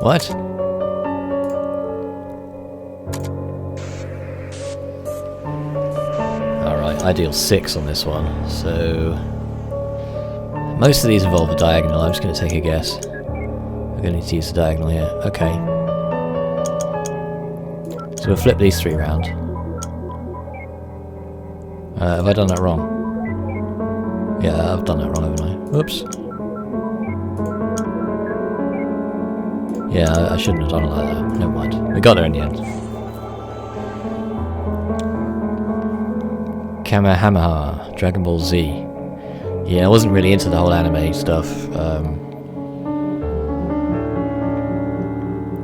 What? Alright, ideal 6 on this one. So most of these involve a diagonal. I'm just going to take a guess. We're going to need to use the diagonal here. Okay. So we'll flip these 3 round. Have I done that wrong? Yeah, I've done that wrong, haven't I? Oops. Yeah, I shouldn't have done it like that. Never mind. We got there in the end. Kamehameha, Dragon Ball Z. Yeah, I wasn't really into the whole anime stuff.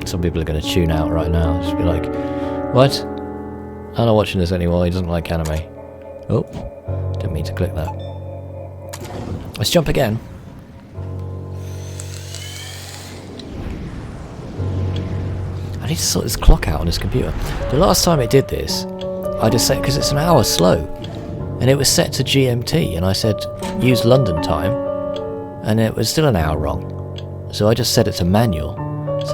Some people are going to tune out right now. Just be like, what? I'm not watching this anymore. He doesn't like anime. Oh, didn't mean to click that. Let's jump again. I need to sort this clock out on this computer. The last time it did this, I just set, because it's an hour slow, and it was set to GMT, and I said use London time, and it was still an hour wrong. So I just set it to manual, and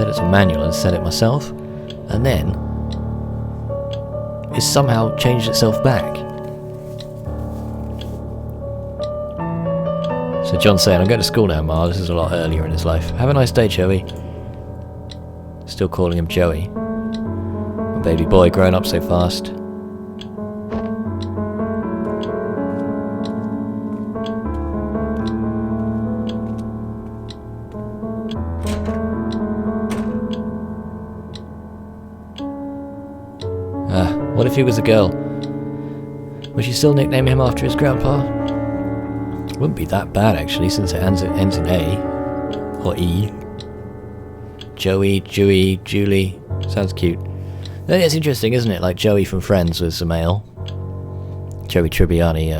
set it myself, and then it somehow changed itself back. So John's saying, I'm going to school now, Ma. This is a lot earlier in his life. Have a nice day, Joey. Still calling him Joey. My baby boy growing up so fast. What if he was a girl? Would you still nickname him after his grandpa? Wouldn't be that bad actually, since it ends in A or E. Joey, Jewy, Julie. Sounds cute. Then it's interesting, isn't it? Like Joey from Friends was a male. Joey Tribbiani,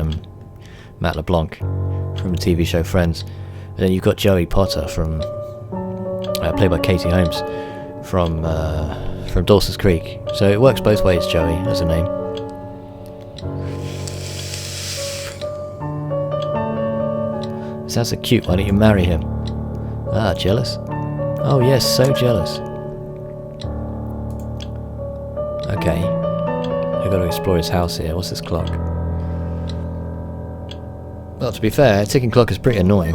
Matt LeBlanc from the TV show Friends. And then you've got Joey Potter from played by Katie Holmes from Dawson's Creek. So it works both ways, Joey, as a name. Sounds so cute, why don't you marry him? Ah, jealous? Oh yes, so jealous. Okay. I've got to explore his house here. What's this clock? Well, to be fair, a ticking clock is pretty annoying.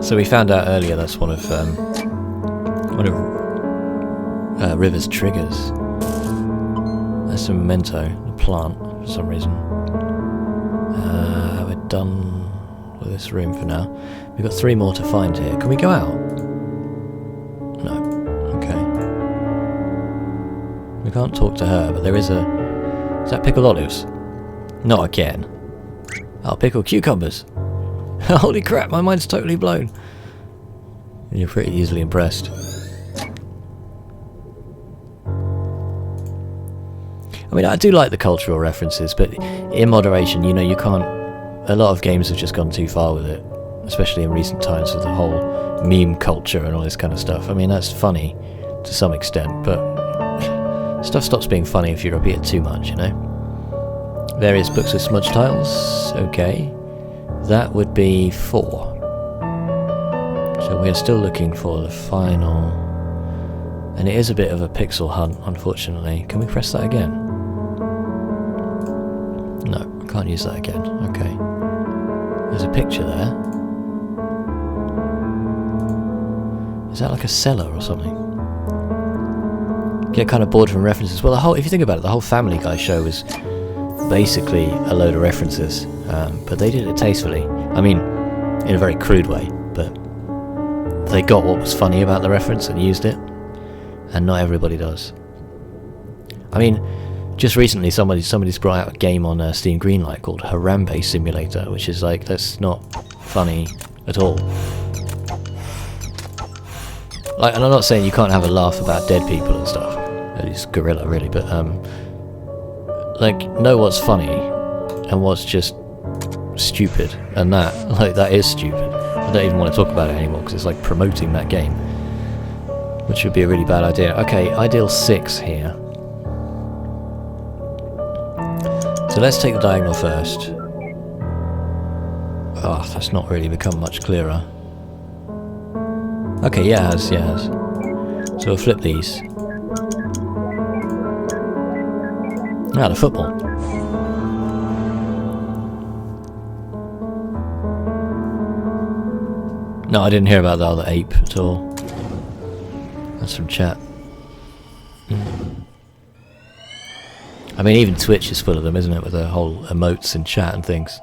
So we found out earlier that's one of River's triggers. That's a memento, the plant, for some reason. We're done with this room for now. We've got 3 more to find here. Can we go out? No. Okay. We can't talk to her, but there is a... Is that pickled olives? Not again. I'll pickle cucumbers. Holy crap, my mind's totally blown. You're pretty easily impressed. I mean, I do like the cultural references, but in moderation, you know, you can't... A lot of games have just gone too far with it, especially in recent times with the whole meme culture and all this kind of stuff. I mean, that's funny to some extent, but stuff stops being funny if you repeat it too much, you know? Various books with smudge tiles, okay. That would be 4. So we're still looking for the final... And it is a bit of a pixel hunt, unfortunately. Can we press that again? No, I can't use that again. Okay. There's a picture there. Is that like a cellar or something? Get kind of bored from references. Well, the whole, if you think about it, the whole Family Guy show was basically a load of references, but they did it tastefully. I mean, in a very crude way, but they got what was funny about the reference and used it, and not everybody does. I mean, just recently somebody's brought out a game on Steam Greenlight called Harambe Simulator, which is like, that's not funny at all. Like, and I'm not saying you can't have a laugh about dead people and stuff. It's Gorilla, really, but like, know what's funny and what's just stupid, and that is stupid. I don't even want to talk about it anymore because it's like promoting that game, which would be a really bad idea. Okay, ideal 6 here. So let's take the diagonal first. Oh, that's not really become much clearer. Okay, yeah, it has, yeah, it has. So we'll flip these. Ah, the football. No, I didn't hear about the other ape at all. That's from chat. I mean, even Twitch is full of them, isn't it? With the whole emotes and chat and things.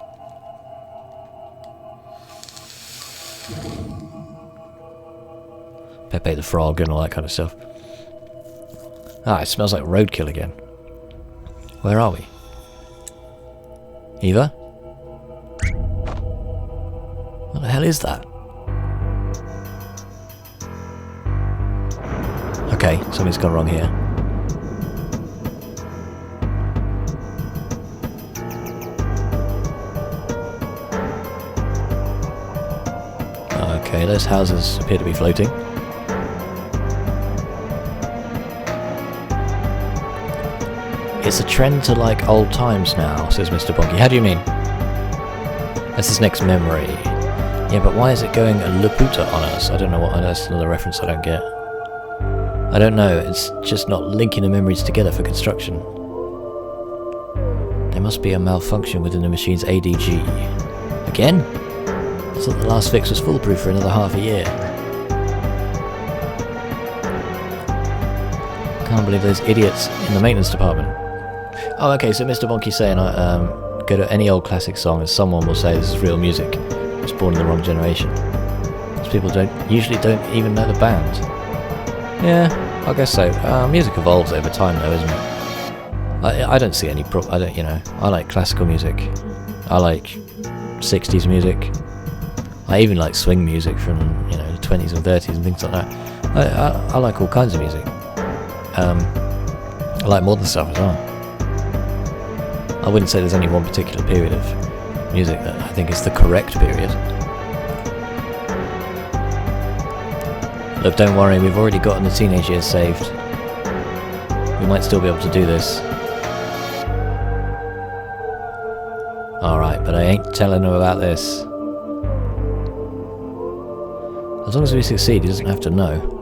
Pepe the Frog and all that kind of stuff. Ah, it smells like roadkill again. Where are we? Eva? What the hell is that? Okay, something's gone wrong here. Okay, those houses appear to be floating. It's a trend to like old times now, says Mr. Bonky. How do you mean? That's his next memory. Yeah, but why is it going Laputa on us? I don't know what. That's another reference I don't get. I don't know. It's just not linking the memories together for construction. There must be a malfunction within the machine's ADG. Again? I thought the last fix was foolproof for another half a year. Can't believe those idiots in the maintenance department. Oh, okay, so Mr. Bonky's saying go to any old classic song and someone will say this is real music. It's born in the wrong generation. Those people usually don't even know the band. Yeah, I guess so. Music evolves over time though, isn't it? I don't see any I don't, you know, I like classical music. I like 60s music. I even like swing music from, you know, the 20s and 30s and things like that. I like all kinds of music. I like modern stuff as well. I wouldn't say there's any one particular period of music that I think is the correct period. Look, don't worry, we've already gotten the teenage years saved. We might still be able to do this. Alright, but I ain't telling him about this. As long as we succeed, he doesn't have to know.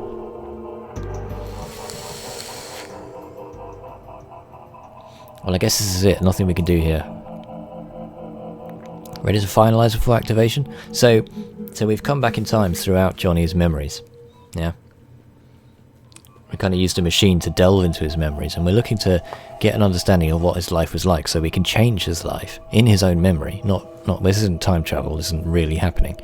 Well, I guess this is it. Nothing we can do here. Ready to finalise before activation? So we've come back in time throughout Johnny's memories. Yeah. We kind of used a machine to delve into his memories, and we're looking to get an understanding of what his life was like, so we can change his life in his own memory. Not. This isn't time travel. This isn't really happening.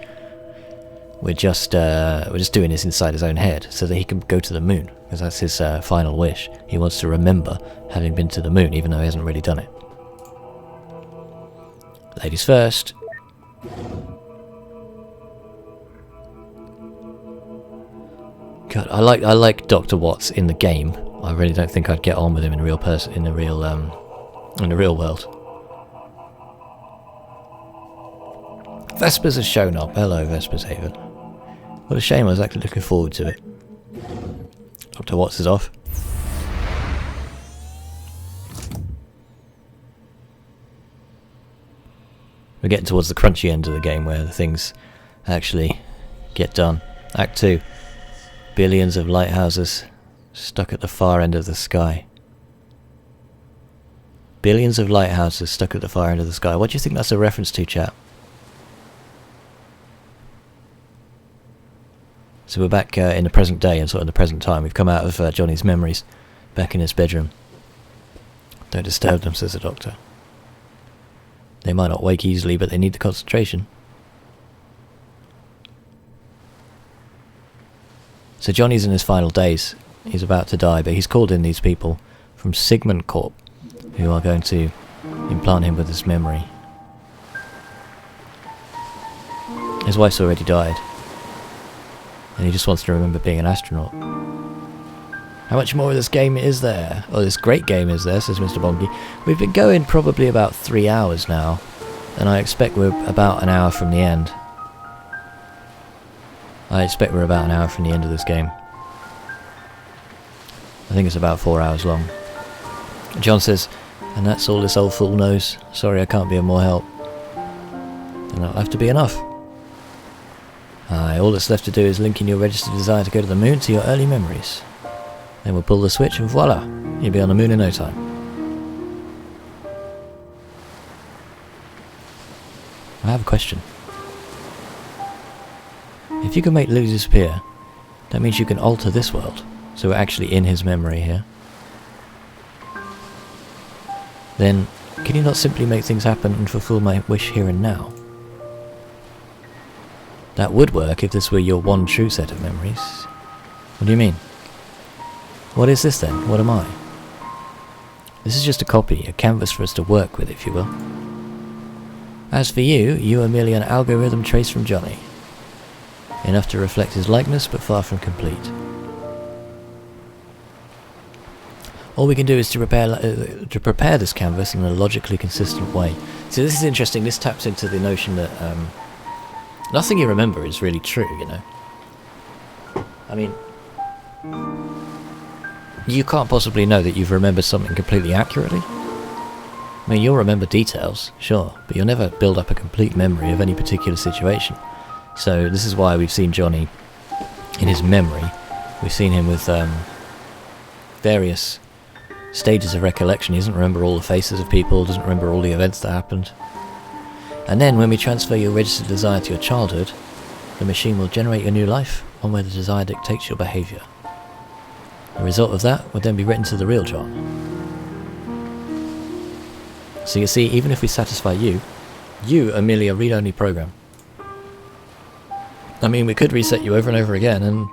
We're just doing this inside his own head, so that he can go to the moon, because that's his final wish. He wants to remember having been to the moon, even though he hasn't really done it. Ladies first. God, I like Dr. Watts in the game. I really don't think I'd get on with him in the real world. Vespers has shown up. Hello, Vespers Haven. What a shame, I was actually looking forward to it. Dr. Watts is off. We're getting towards the crunchy end of the game where the things actually get done. Act 2. Billions of lighthouses stuck at the far end of the sky. Billions of lighthouses stuck at the far end of the sky. What do you think that's a reference to, chat? So we're back in the present day and sort of in the present time. We've come out of Johnny's memories, back in his bedroom. Don't disturb them, says the doctor. They might not wake easily, but they need the concentration. So Johnny's in his final days. He's about to die, but he's called in these people from Sigmund Corp, who are going to implant him with this memory. His wife's already died, and he just wants to remember being an astronaut. How much more of this game is there? Oh, this great game is there, says Mr. Bonky. We've been going probably about 3 hours now, and I expect we're about an hour from the end. I expect we're about an hour from the end of this game. I think it's about 4 hours long. John says, and that's all this old fool knows. Sorry, I can't be of more help. And that'll have to be enough. Aye, all that's left to do is link in your registered desire to go to the moon to your early memories. Then we'll pull the switch and voila, you'll be on the moon in no time. I have a question. If you can make Lily disappear, that means you can alter this world, so we're actually in his memory here. Then, can you not simply make things happen and fulfill my wish here and now? That would work if this were your one true set of memories. What do you mean? What is this then? What am I? This is just a copy, a canvas for us to work with, if you will. As for you, you are merely an algorithm trace from Johnny. Enough to reflect his likeness, but far from complete. All we can do is to prepare this canvas in a logically consistent way. So this is interesting. This taps into the notion that nothing you remember is really true, you know. I mean, you can't possibly know that you've remembered something completely accurately. I mean, you'll remember details, sure, but you'll never build up a complete memory of any particular situation. So this is why we've seen Johnny in his memory. We've seen him with various stages of recollection. He doesn't remember all the faces of people, doesn't remember all the events that happened. And then when we transfer your registered desire to your childhood, the machine will generate your new life, one where the desire dictates your behaviour. The result of that would then be written to the real John. So you see, even if we satisfy you, you are merely a read-only program. I mean, we could reset you over and over again, and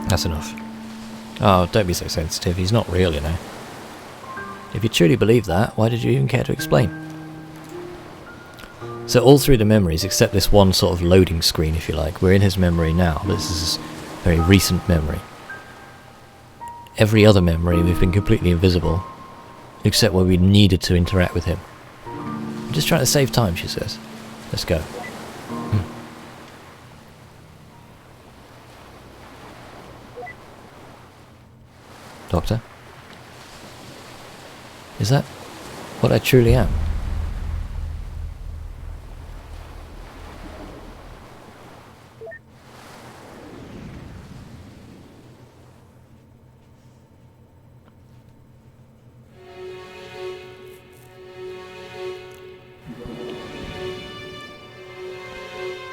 that's enough. Oh, don't be so sensitive, he's not real, you know. If you truly believe that, why did you even care to explain? So all through the memories, except this one sort of loading screen, if you like, we're in his memory now. This is a very recent memory. Every other memory, we've been completely invisible, except where we needed to interact with him. I'm just trying to save time, she says. Let's go. Doctor? Is that what I truly am?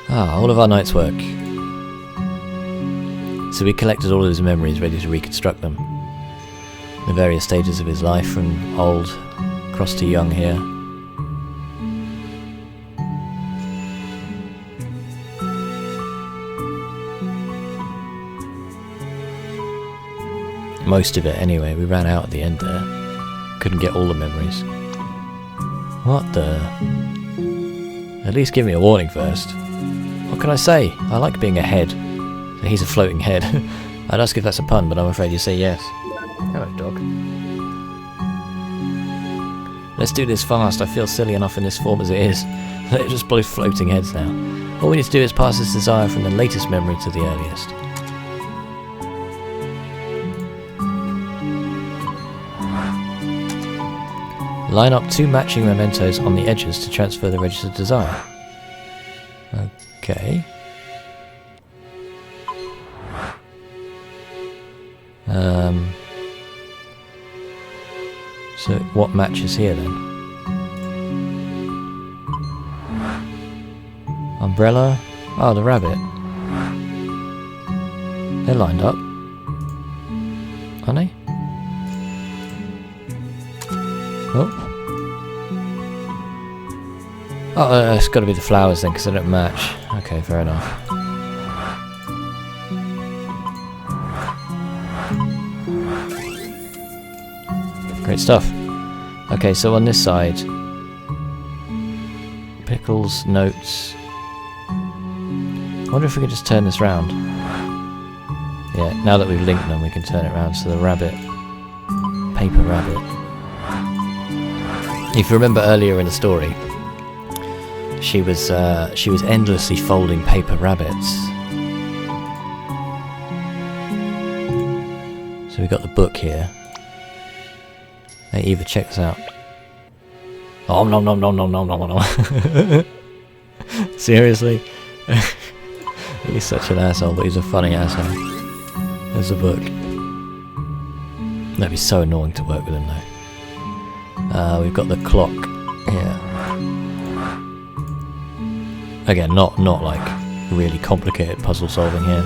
Ah, all of our night's work. So we collected all of his memories, ready to reconstruct them. The various stages of his life, from old across to young here. Most of it anyway, we ran out at the end there. Couldn't get all the memories. What the... At least give me a warning first. What can I say? I like being a head. So he's a floating head. I'd ask if that's a pun, but I'm afraid you say yes. Hello, dog. Let's do this fast. I feel silly enough in this form as it is. They're just both floating heads now. All we need to do is pass this desire from the latest memory to the earliest. Line up 2 matching mementos on the edges to transfer the registered desire. Okay. So what matches here then? Umbrella. Oh, the rabbit. They're lined up, aren't they? Oh, it's got to be the flowers then, because they don't match. Okay, fair enough. Great stuff. Okay, so on this side, pickles, notes. I wonder if we could just turn this round. Yeah, now that we've linked them, we can turn it round. So the rabbit, paper rabbit. If you remember earlier in the story, she was endlessly folding paper rabbits. So we got the book here. Hey Eva, check this out. Oh no. Seriously? He's such an asshole, but he's a funny asshole. There's a book. That'd be so annoying to work with him though. We've got the clock here. Again, not like really complicated puzzle solving here.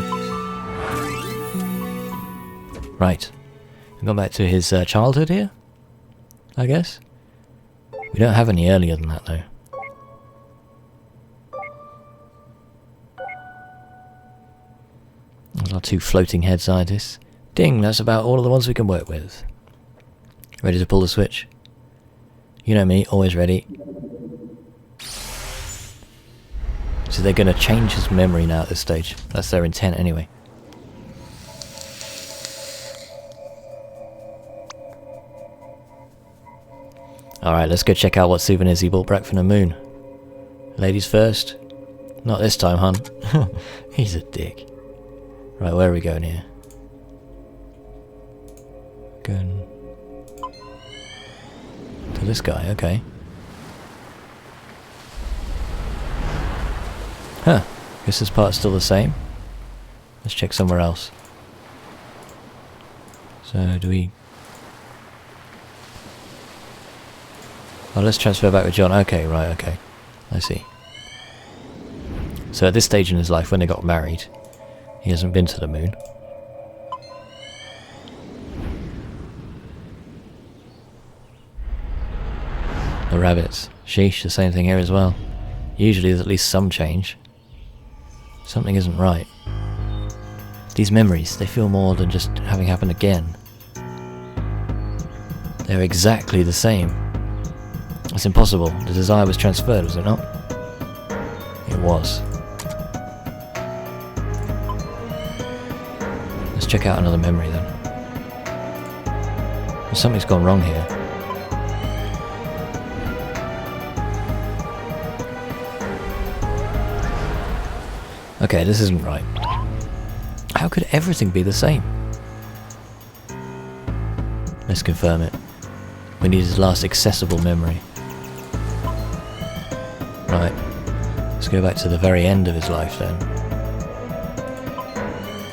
Right. We've gone back to his childhood here, I guess. We don't have any earlier than that though. There's our 2 floating head scientists. Ding, that's about all of the ones we can work with. Ready to pull the switch? You know me, always ready. So they're going to change his memory now at this stage. That's their intent anyway. Alright, let's go check out what souvenirs he bought back from the moon. Ladies first. Not this time, hun. He's a dick. Right, where are we going here? Going to this guy, okay. Huh, guess this part's still the same. Let's check somewhere else. So, do we... Oh, let's transfer back with John. Okay, right, okay. I see. So at this stage in his life, when they got married, he hasn't been to the moon. The rabbits. Sheesh, the same thing here as well. Usually there's at least some change. Something isn't right. These memories, they feel more than just having happened again. They're exactly the same. It's impossible. The desire was transferred, was it not? It was. Let's check out another memory then. Something's gone wrong here. Okay, this isn't right. How could everything be the same? Let's confirm it. We need his last accessible memory. Right. Let's go back to the very end of his life then.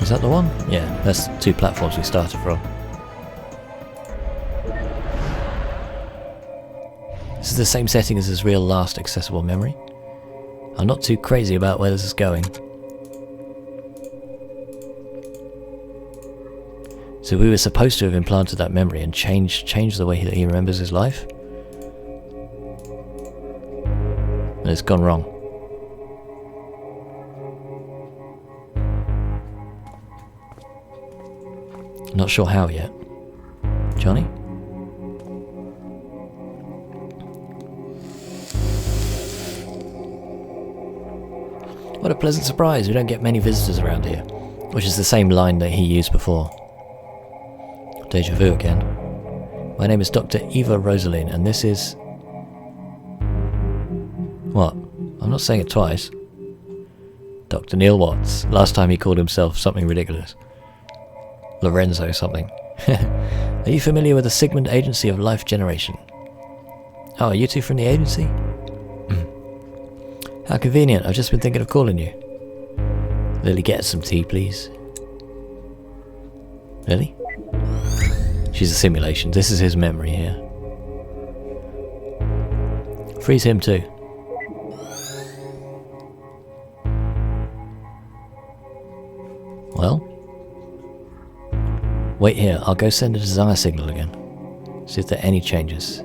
Is that the one? Yeah, that's the 2 platforms we started from. This is the same setting as his real last accessible memory. I'm not too crazy about where this is going. So we were supposed to have implanted that memory and changed the way he remembers his life? And it's gone wrong. Not sure how yet. Johnny? What a pleasant surprise, we don't get many visitors around here. Which is the same line that he used before. Deja vu again. My name is Dr. Eva Rosaline, and this is... What? I'm not saying it twice. Dr. Neil Watts. Last time he called himself something ridiculous. Lorenzo something. Are you familiar with the Sigmund Agency of Life Generation? Oh, are you 2 from the agency? How convenient, I've just been thinking of calling you. Lily, get us some tea, please. Lily? She's a simulation. This is his memory here. Freeze him too. Well? Wait here, I'll go send a desire signal again. See if there are any changes.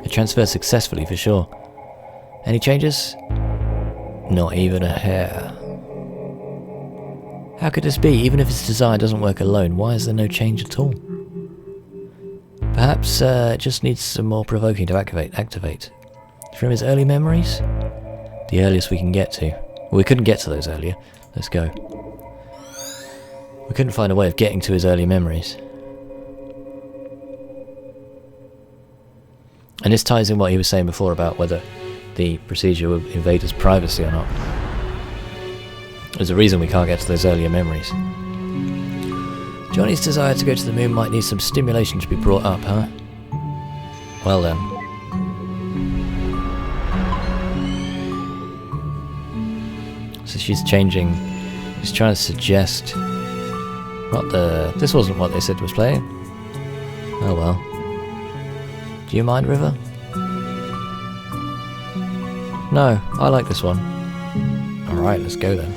It transfers successfully for sure. Any changes? Not even a hair. How could this be? Even if his desire doesn't work alone, why is there no change at all? Perhaps it just needs some more provoking to activate. From his early memories? The earliest we can get to. Well, we couldn't get to those earlier. Let's go. We couldn't find a way of getting to his early memories. And this ties in what he was saying before about whether the procedure would invade his privacy or not. There's a reason we can't get to those earlier memories. Johnny's desire to go to the moon might need some stimulation to be brought up, huh? Well then. So she's changing. She's trying to suggest. This wasn't what they said was playing. Oh well. Do you mind, River? No, I like this one. Alright, let's go then.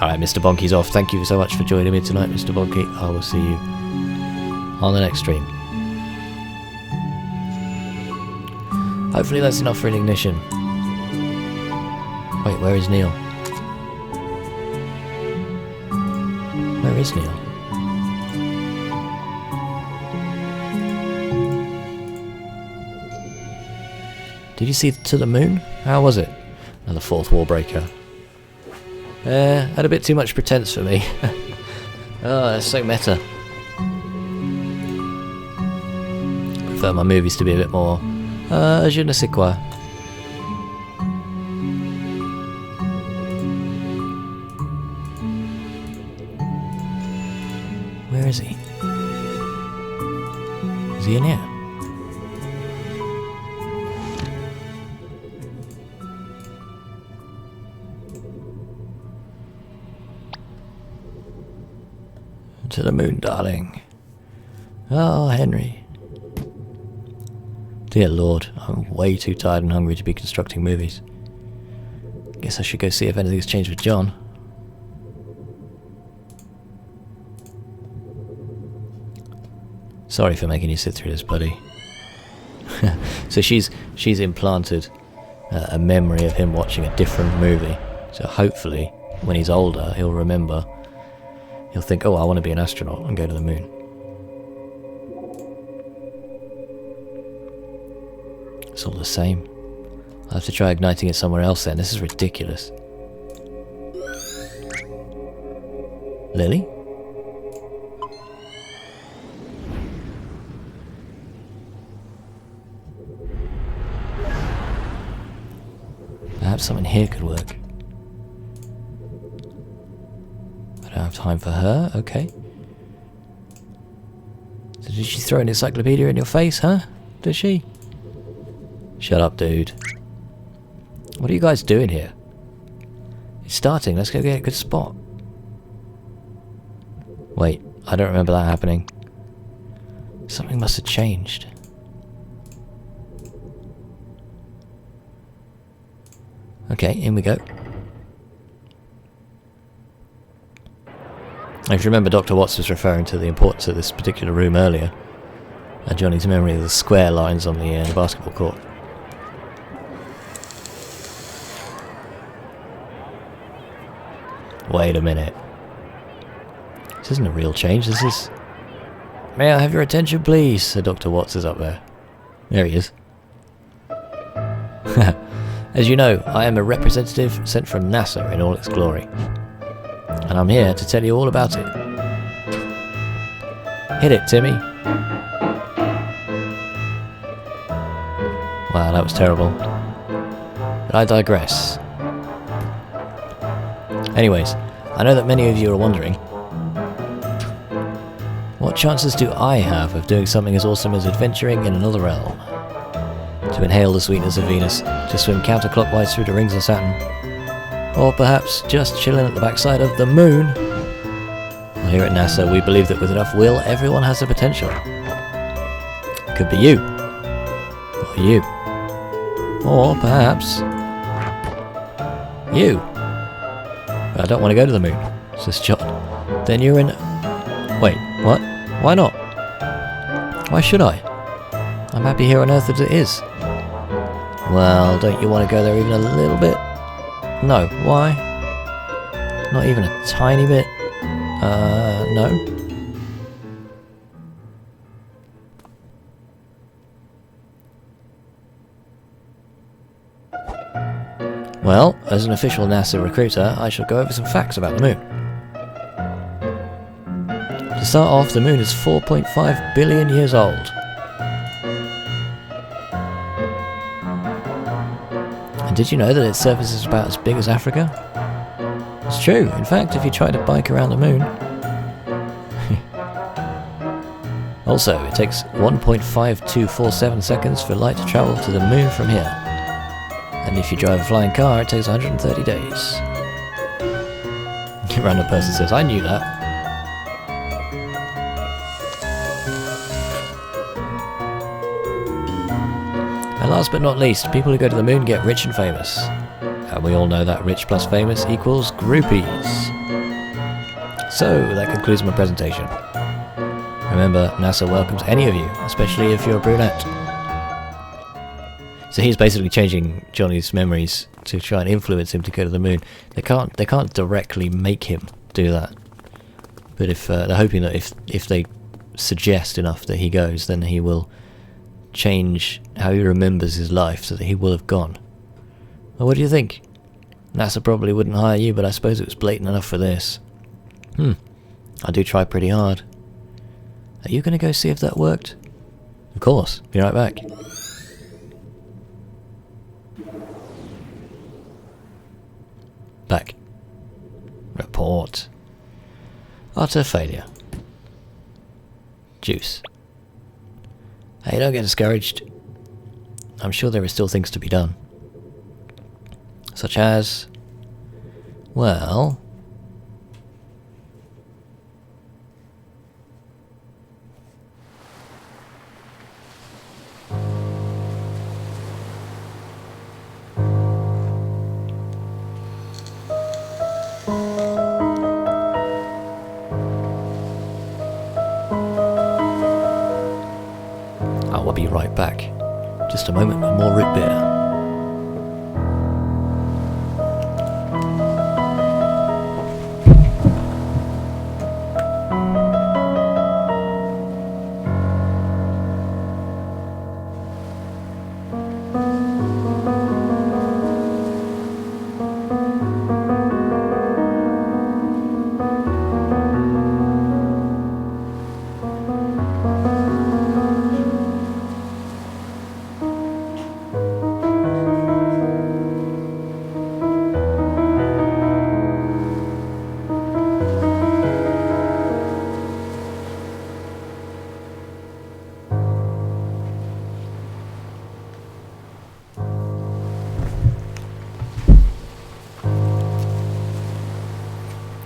Alright, Mr. Bonky's off. Thank you so much for joining me tonight, Mr. Bonky. I will see you on the next stream. Hopefully that's enough for an ignition. Wait, where is Neil? Where is Neil? Did you see To the Moon? How was it? Another fourth wall breaker. Had a bit too much pretense for me. Oh, that's so meta. Prefer my movies to be a bit more je ne sais quoi. Where is he? Is he in here? To the moon, darling. Oh, Henry. Dear Lord, I'm way too tired and hungry to be constructing movies. Guess I should go see if anything's changed with John. Sorry for making you sit through this, buddy. So she's implanted a memory of him watching a different movie. So hopefully, when he's older, he'll remember. He'll think, oh, I want to be an astronaut and go to the moon. It's all the same. I'll have to try igniting it somewhere else then. This is ridiculous. Lily? Perhaps something here could work. I don't have time for her, okay. So did she throw an encyclopedia in your face, huh? Did she? Shut up, dude. What are you guys doing here? It's starting, let's go get a good spot. Wait, I don't remember that happening. Something must have changed. Okay, in we go. If you remember, Dr. Watts was referring to the importance of this particular room earlier. Johnny's memory of the square lines on the basketball court. Wait a minute. This isn't a real change, this is... May I have your attention, please? Sir Dr. Watts is up there. There he is. As you know, I am a representative sent from NASA in all its glory. And I'm here to tell you all about it. Hit it, Timmy. Wow, that was terrible. But I digress. Anyways, I know that many of you are wondering, what chances do I have of doing something as awesome as adventuring in another realm? To inhale the sweetness of Venus, to swim counterclockwise through the rings of Saturn, or perhaps just chilling at the backside of the moon? Well, here at NASA, we believe that with enough will, everyone has the potential. Could be you, or you, or perhaps you. I don't want to go to the moon, says John. Then you're in... Wait, what? Why not? Why should I? I'm happy here on Earth as it is. Well, don't you want to go there even a little bit? No, why? Not even a tiny bit? No. Well, as an official NASA recruiter, I shall go over some facts about the moon. To start off, the moon is 4.5 billion years old. And did you know that its surface is about as big as Africa? It's true. In fact, if you try to bike around the moon... Also, it takes 1.5247 seconds for light to travel to the moon from here. And if you drive a flying car, it takes 130 days. A random person says, I knew that. And last but not least, people who go to the moon get rich and famous. And we all know that rich plus famous equals groupies. So, that concludes my presentation. Remember, NASA welcomes any of you, especially if you're a brunette. So he's basically changing Johnny's memories to try and influence him to go to the moon. They can't directly make him do that. But if they're hoping that if they suggest enough that he goes, then he will change how he remembers his life so that he will have gone. Well, what do you think? NASA probably wouldn't hire you, but I suppose it was blatant enough for this. I do try pretty hard. Are you going to go see if that worked? Of course. Be right back. Back. Report. Utter failure. Juice. Hey, don't get discouraged. I'm sure there are still things to be done. Such as... well... I'll be right back. Just a moment with more root beer.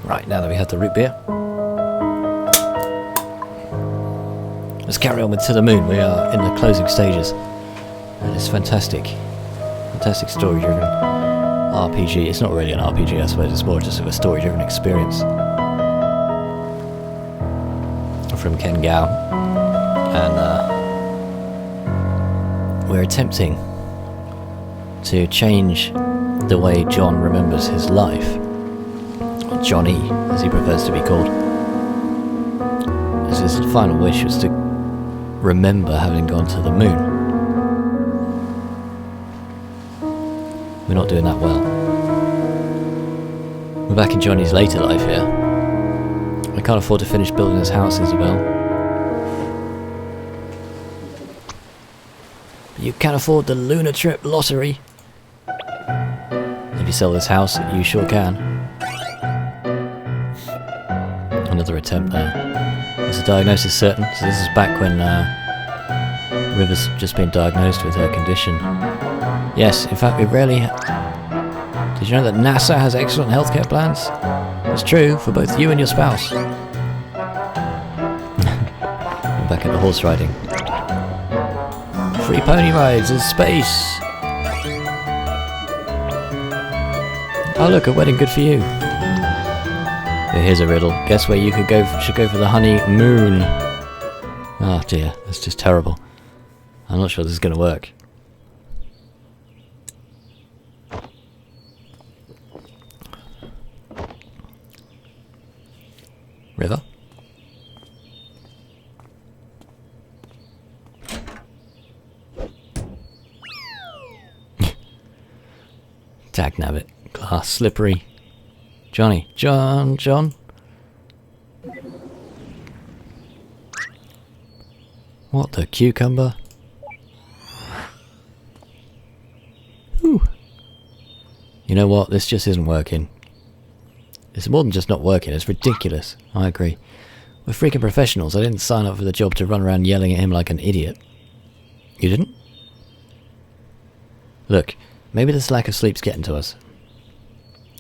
Right, now that we have the root beer, let's carry on with To the Moon. We are in the closing stages. And it's fantastic. Fantastic story-driven RPG. It's not really an RPG, I suppose. It's more just of a story-driven experience. From Ken Gao. And we're attempting to change the way John remembers his life. Johnny, as he prefers to be called. His final wish was to remember having gone to the moon. We're not doing that well. We're back in Johnny's later life here. I can't afford to finish building his house, Isabel. You can afford the Lunar Trip lottery. If you sell this house, you sure can. Another attempt there. Is the diagnosis certain? So this is back when River's just been diagnosed with her condition. Yes, in fact, we rarely... Did you know that NASA has excellent healthcare plans? It's true for both you and your spouse. I'm back into horse riding. Free pony rides in space. Oh look, a wedding good for you. Here's a riddle. Guess where you should go for the honeymoon? Oh dear, that's just terrible. I'm not sure this is going to work. River? Dagnabbit. Glass slippery. Johnny. John? What the cucumber? Whew. You know what? This just isn't working. It's more than just not working. It's ridiculous. I agree. We're freaking professionals. I didn't sign up for the job to run around yelling at him like an idiot. You didn't? Look, maybe this lack of sleep's getting to us.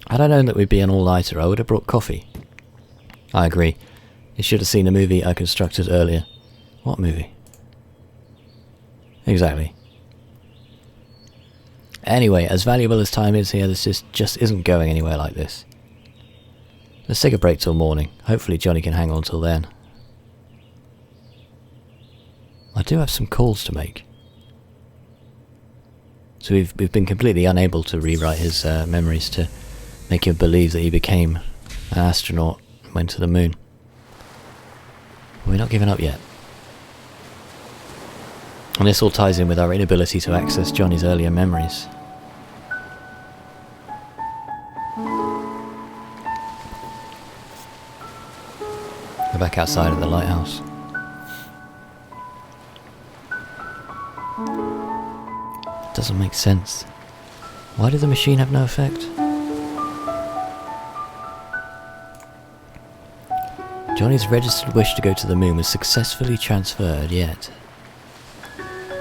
Had I known that we'd be an all-nighter, I would have brought coffee. I agree. You should have seen the movie I constructed earlier. What movie? Exactly. Anyway, as valuable as time is here, this just isn't going anywhere like this. Let's take a break till morning. Hopefully Johnny can hang on till then. I do have some calls to make. So we've been completely unable to rewrite his memories to make him believe that he became an astronaut and went to the moon. But we're not giving up yet. And this all ties in with our inability to access Johnny's earlier memories. We're back outside at the lighthouse. It doesn't make sense. Why did the machine have no effect? Johnny's registered wish to go to the moon was successfully transferred, yet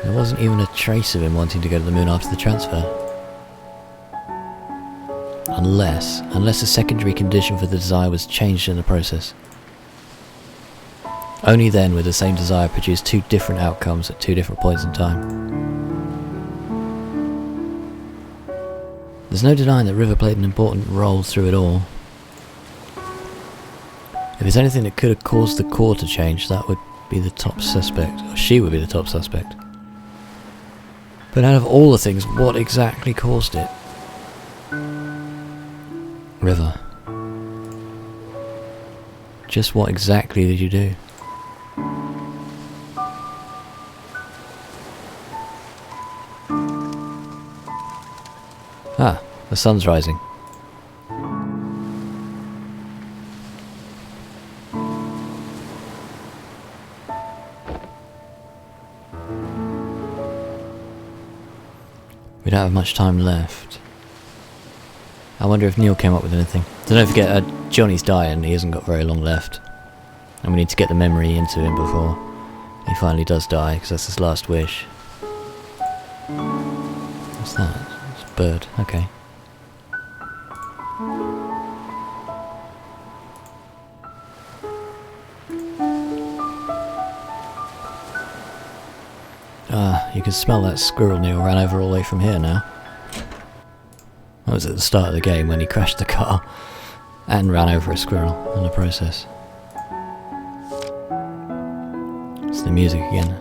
there wasn't even a trace of him wanting to go to the moon after the transfer. Unless a secondary condition for the desire was changed in the process. Only then would the same desire produce two different outcomes at two different points in time. There's no denying that River played an important role through it all. If there's anything that could have caused the core to change, that would be the top suspect, or she would be the top suspect. But out of all the things, what exactly caused it? River. Just what exactly did you do? Ah, the sun's rising. We don't have much time left. I wonder if Neil came up with anything. So don't forget, Johnny's dying, he hasn't got very long left. And we need to get the memory into him before he finally does die, because that's his last wish. What's that? It's a bird, okay. Ah, you can smell that squirrel Neil ran over all the way from here now. That was at the start of the game when he crashed the car and ran over a squirrel in the process. It's the music again.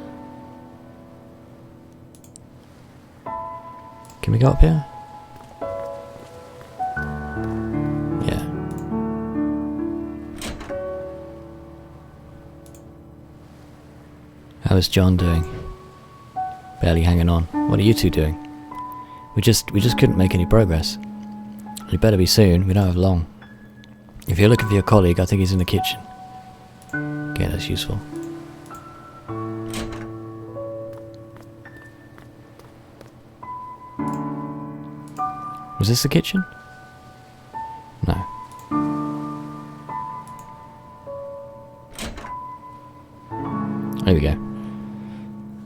Can we go up here? Yeah. How is John doing? Barely hanging on. What are you two doing? We just couldn't make any progress. You better be soon, we don't have long. If you're looking for your colleague, I think he's in the kitchen. Okay, that's useful. Was this the kitchen? No. There we go.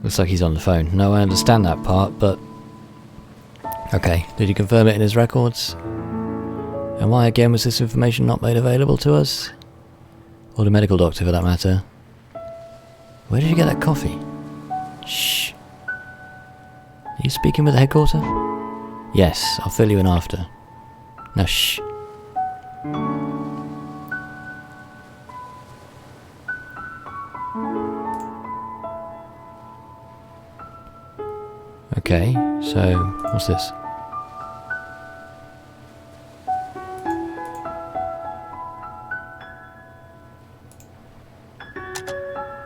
Looks like he's on the phone. No, I understand that part, but... Okay, did you confirm it in his records? And why again was this information not made available to us? Or the medical doctor for that matter? Where did you get that coffee? Shh. Are you speaking with the headquarter? Yes, I'll fill you in after. Now shh. Okay, so what's this?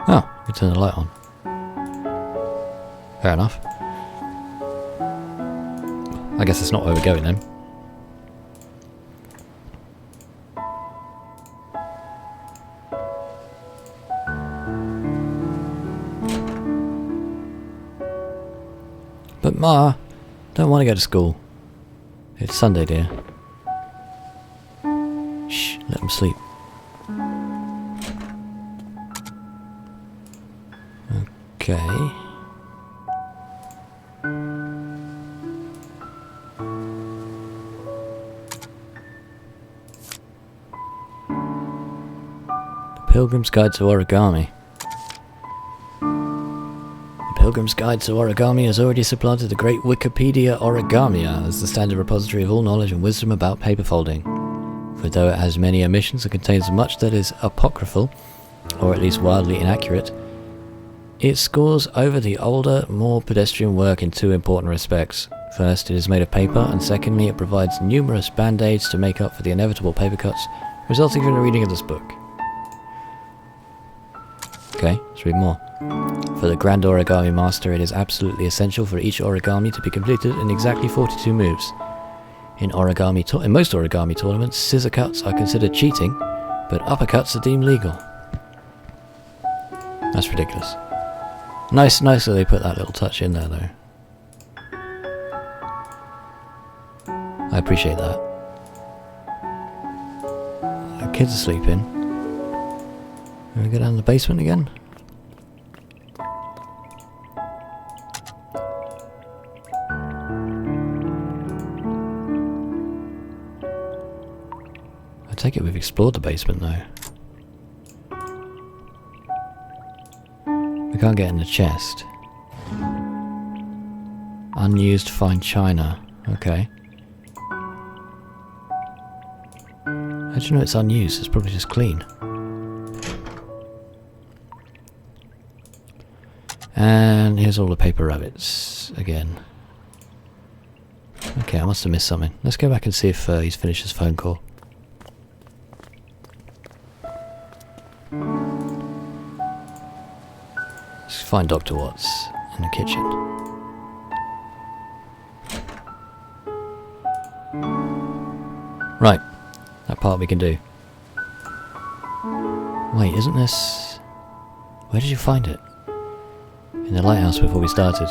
Oh, we turn the light on. Fair enough. I guess that's not where we're going then. But Ma, don't want to go to school. It's Sunday, dear. Shh, let him sleep. Okay. Pilgrim's Guide to Origami. The Pilgrim's Guide to Origami has already supplanted the great Wikipedia Origamia as the standard repository of all knowledge and wisdom about paper folding. For though it has many omissions and contains much that is apocryphal, or at least wildly inaccurate, it scores over the older, more pedestrian work in two important respects. First, it is made of paper, and secondly, it provides numerous band-aids to make up for the inevitable paper cuts resulting from the reading of this book. Okay, let's read more. For the Grand Origami Master, it is absolutely essential for each origami to be completed in exactly 42 moves. In most origami tournaments, scissor cuts are considered cheating, but uppercuts are deemed legal. That's ridiculous. Nice that they put that little touch in there, though. I appreciate that. The kids are sleeping. Can we go down to the basement again? I take it we've explored the basement though. We can't get in the chest. Unused fine china. Okay. How do you know it's unused? It's probably just clean. And here's all the paper rabbits again. Okay, I must have missed something. Let's go back and see if he's finished his phone call. Let's find Dr. Watts in the kitchen. Right, that part we can do. Wait, isn't this... Where did you find it? In the lighthouse before we started.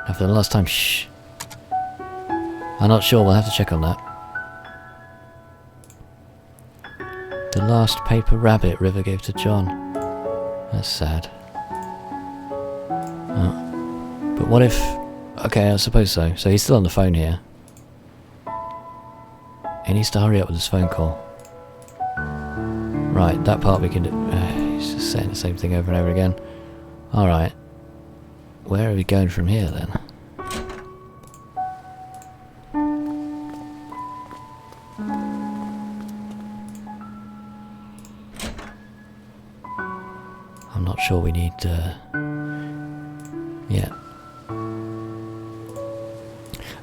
Now for the last time, shh. I'm not sure, we'll have to check on that. The last paper rabbit River gave to John. That's sad. Oh. But what if... Okay, I suppose so. So he's still on the phone here. He needs to hurry up with his phone call. Right, that part we can do. He's just saying the same thing over and over again. Alright. Where are we going from here then? I'm not sure we need yeah.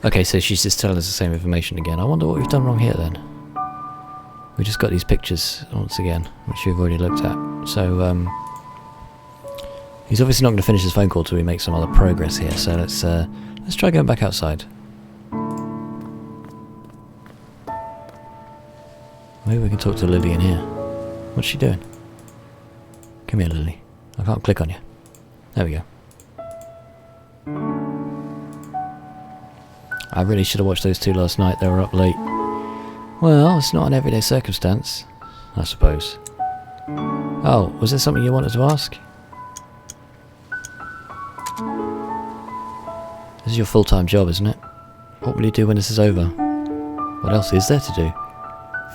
Okay, so she's just telling us the same information again. I wonder what we've done wrong here then. We just got these pictures once again, which we've already looked at. So, he's obviously not going to finish his phone call till we make some other progress here, so let's try going back outside. Maybe we can talk to Lily in here. What's she doing? Come here, Lily. I can't click on you. There we go. I really should have watched those two last night, they were up late. Well, it's not an everyday circumstance, I suppose. Oh, was there something you wanted to ask? This is your full-time job, isn't it? What will you do when this is over? What else is there to do?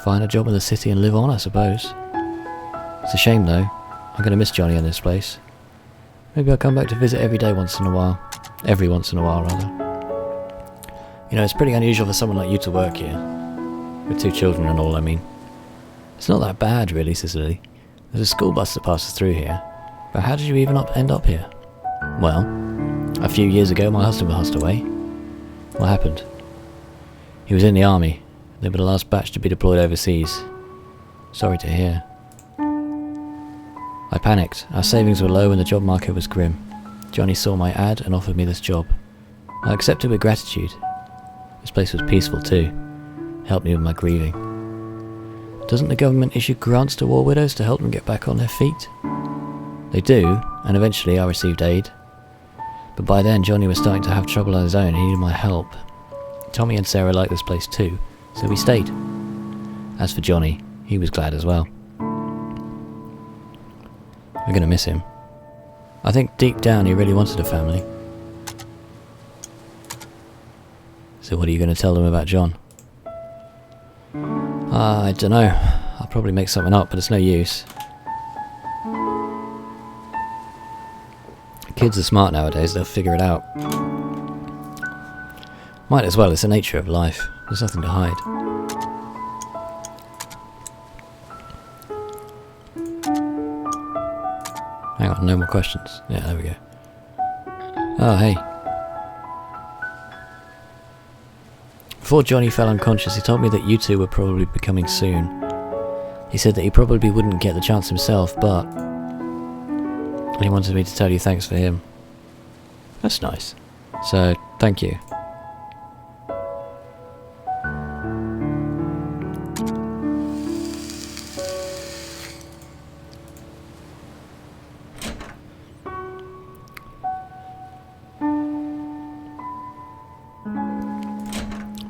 Find a job in the city and live on, I suppose. It's a shame, though. I'm going to miss Johnny in this place. Maybe I'll come back to visit every day once in a while. Every once in a while, rather. You know, it's pretty unusual for someone like you to work here. With 2 children and all, I mean. It's not that bad, really, says Lily. There's a school bus that passes through here. But how did you even end up here? Well, a few years ago my husband passed away. What happened? He was in the army. They were the last batch to be deployed overseas. Sorry to hear. I panicked. Our savings were low and the job market was grim. Johnny saw my ad and offered me this job. I accepted with gratitude. This place was peaceful too. Helped me with my grieving. Doesn't the government issue grants to war widows to help them get back on their feet? They do, and eventually I received aid. But by then Johnny was starting to have trouble on his own and he needed my help. Tommy and Sarah liked this place too, so we stayed. As for Johnny, he was glad as well. We're going to miss him. I think deep down he really wanted a family. So what are you going to tell them about John? I don't know. I'll probably make something up, but it's no use. Kids are smart nowadays, they'll figure it out. Might as well, it's the nature of life. There's nothing to hide. Hang on, no more questions. Yeah, there we go. Oh, hey. Before Johnny fell unconscious, he told me that you two were probably becoming soon. He said that he probably wouldn't get the chance himself, but he wanted me to tell you thanks for him. That's nice. So, thank you.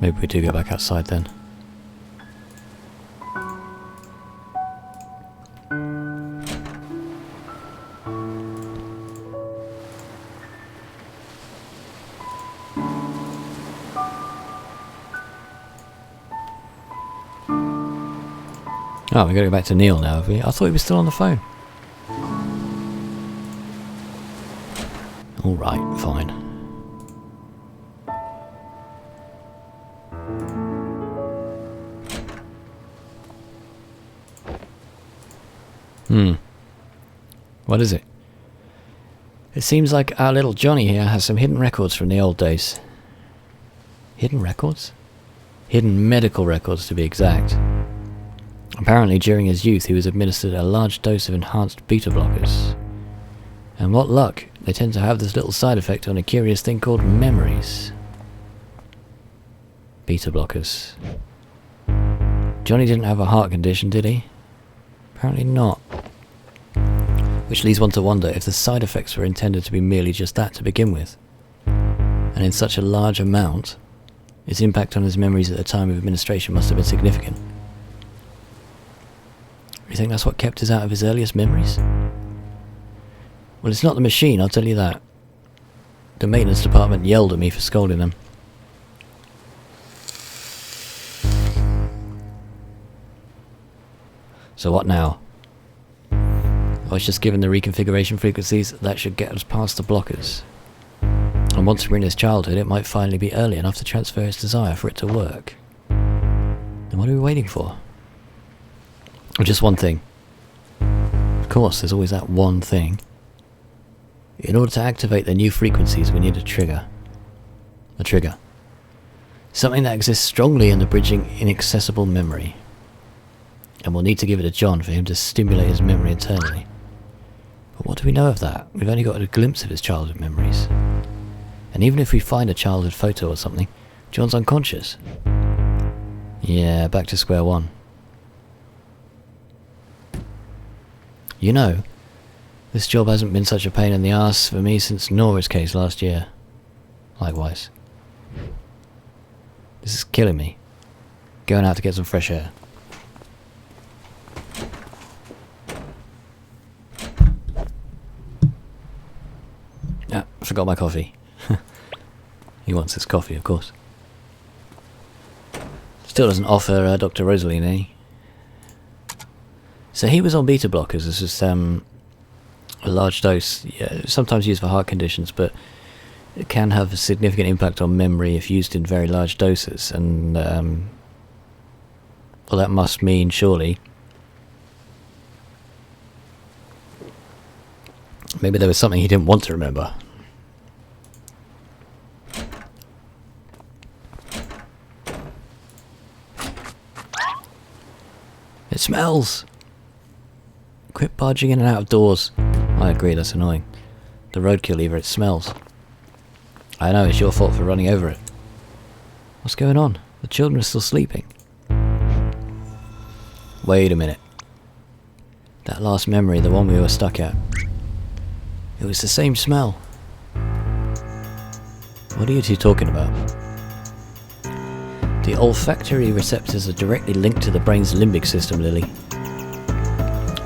Maybe we do go back outside then. Oh, we're going to go back to Neil now, have we? I thought he was still on the phone. Alright, fine. What is it? It seems like our little Johnny here has some hidden records from the old days. Hidden records? Hidden medical records, to be exact. Apparently, during his youth, he was administered a large dose of enhanced beta blockers. And what luck, they tend to have this little side effect on a curious thing called memories. Beta blockers. Johnny didn't have a heart condition, did he? Apparently not. Which leads one to wonder if the side effects were intended to be merely just that to begin with. And in such a large amount, its impact on his memories at the time of administration must have been significant. You think that's what kept us out of his earliest memories? Well, it's not the machine, I'll tell you that. The maintenance department yelled at me for scolding them. So what now? I was just given the reconfiguration frequencies that should get us past the blockers. And once we're in his childhood, it might finally be early enough to transfer his desire for it to work. Then what are we waiting for? Or just one thing. Of course, there's always that one thing. In order to activate the new frequencies, we need a trigger. A trigger. Something that exists strongly in the bridging inaccessible memory. And we'll need to give it to John for him to stimulate his memory internally. But what do we know of that? We've only got a glimpse of his childhood memories. And even if we find a childhood photo or something, John's unconscious. Yeah, back to square one. You know, this job hasn't been such a pain in the arse for me since Nora's case last year. Likewise. This is killing me. Going out to get some fresh air. Ah, forgot my coffee. He wants his coffee, of course. Still doesn't offer Dr. Rosaline any. So he was on beta blockers. This is a large dose, yeah, sometimes used for heart conditions, but it can have a significant impact on memory if used in very large doses. And well, that must mean surely maybe there was something he didn't want to remember. It smells! Quit barging in and out of doors. I agree, that's annoying. The roadkill lever, it smells. I know, it's your fault for running over it. What's going on? The children are still sleeping. Wait a minute. That last memory, the one we were stuck at. It was the same smell. What are you two talking about? The olfactory receptors are directly linked to the brain's limbic system, Lily.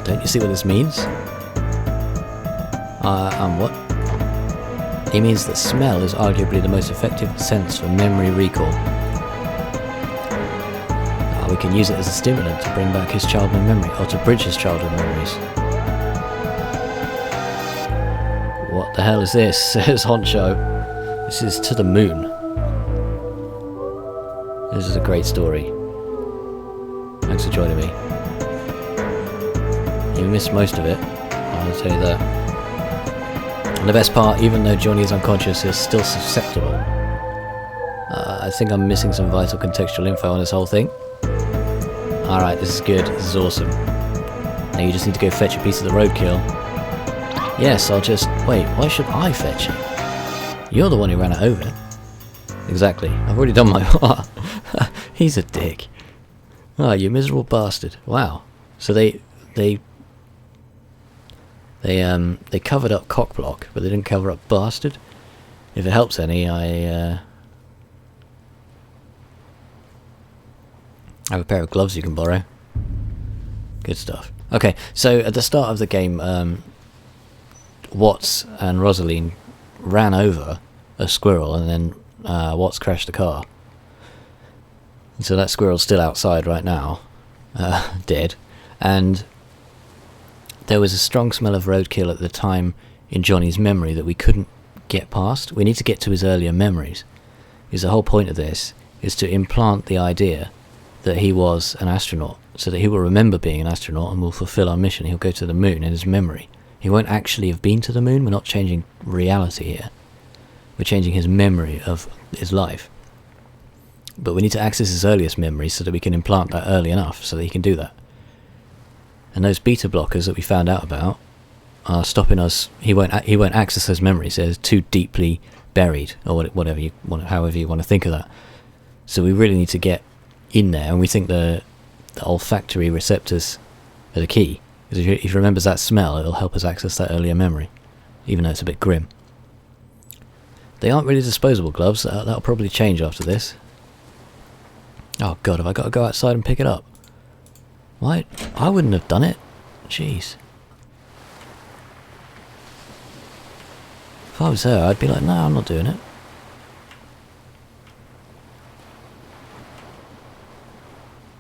Don't you see what this means? What? He means that smell is arguably the most effective sense for memory recall. We can use it as a stimulant to bring back his childhood memory, or to bridge his childhood memories. What the hell is this? Says Honcho. This is To the Moon. This is a great story. Thanks for joining me. You missed most of it, I'll tell you that. And the best part, even though Johnny is unconscious, is still susceptible. I think I'm missing some vital contextual info on this whole thing. Alright, this is good. This is awesome. Now you just need to go fetch a piece of the roadkill. Yes, I'll just... Wait, why should I fetch it? You're the one who ran it over. Exactly. I've already done my part. He's a dick. Oh, you miserable bastard. Wow. So they covered up Cockblock, but they didn't cover up Bastard. If it helps any, I have a pair of gloves you can borrow. Good stuff. Okay, so at the start of the game, Watts and Rosaline ran over a squirrel, and then Watts crashed the car. And so that squirrel's still outside right now, dead. And there was a strong smell of roadkill at the time in Johnny's memory that we couldn't get past. We need to get to his earlier memories. Because the whole point of this is to implant the idea that he was an astronaut, so that he will remember being an astronaut and will fulfill our mission. He'll go to the moon in his memory. He won't actually have been to the moon. We're not changing reality here. We're changing his memory of his life. But we need to access his earliest memories so that we can implant that early enough so that he can do that. And those beta blockers that we found out about are stopping us. He won't access those memories. They're too deeply buried, or whatever you want, however you want to think of that. So we really need to get in there, and we think the olfactory receptors are the key. Because if he remembers that smell, it'll help us access that earlier memory, even though it's a bit grim. They aren't really disposable gloves. That'll probably change after this. Oh god, have I got to go outside and pick it up? Why? I wouldn't have done it. Jeez. If I was her, I'd be like, no, I'm not doing it.